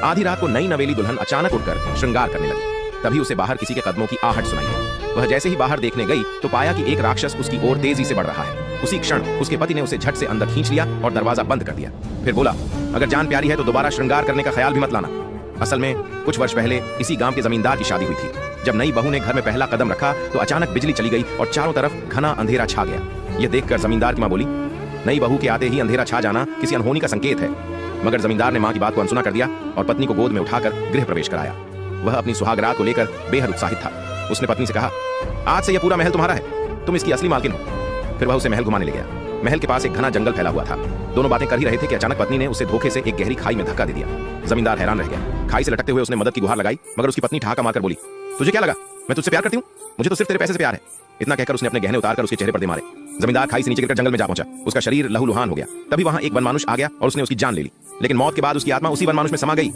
आधी रात को नई नवेली दुल्हन अचानक उठकर श्रृंगार करने लगी। तभी उसे बाहर किसी के कदमों की आहट सुनाई दी। वह जैसे ही बाहर देखने गई तो पाया कि एक राक्षस उसकी ओर तेजी से बढ़ रहा है। उसी क्षण उसके पति ने उसे झट से अंदर खींच लिया और दरवाजा बंद कर दिया। फिर बोला, अगर जान प्यारी है तो दोबारा श्रृंगार करने का ख्याल भी मत लाना। असल में कुछ वर्ष पहले इसी गांव के जमींदार की शादी हुई थी। जब नई बहू ने घर में पहला कदम रखा तो अचानक बिजली चली गई और चारों तरफ घना अंधेरा छा गया। यह देखकर जमींदार की मां बोली, नई बहू के आते ही अंधेरा छा जाना किसी अनहोनी का संकेत है। मगर जमींदार ने मां की बात को अनसुना कर दिया और पत्नी को गोद में उठाकर गृह प्रवेश कराया। वह अपनी सुहागरात को लेकर बेहद उत्साहित था। उसने पत्नी से कहा, आज से यह पूरा महल तुम्हारा है, तुम इसकी असली मालकिन हो। फिर वह उसे महल घुमाने ले गया। महल के पास एक घना जंगल फैला हुआ था। दोनों बातें कर ही रहे थे कि अचानक पत्नी ने उसे धोखे से एक गहरी खाई में धक्का दे दिया। जमींदार हैरान रह गया। खाई से लटकते हुए उसने मदद की गुहार लगाई, मगर उसकी पत्नी ठहाका मारकर बोली, तुझे क्या लगा मैं तुझसे प्यार करती हूँ? मुझे तो सिर्फ तेरे पैसे से प्यार है। इतना कहकर उसने अपने गहने उतारकर उसके चेहरे पर दे मारे। जमींदार खाई से नीचे गिरकर जंगल में जा पहुंचा। उसका शरीर लहूलुहान हो गया। तभी वहां एक वनमानुष आ गया और उसने उसकी जान ले ली। लेकिन मौत के बाद उसकी आत्मा उसी वनमानुष में समा गई।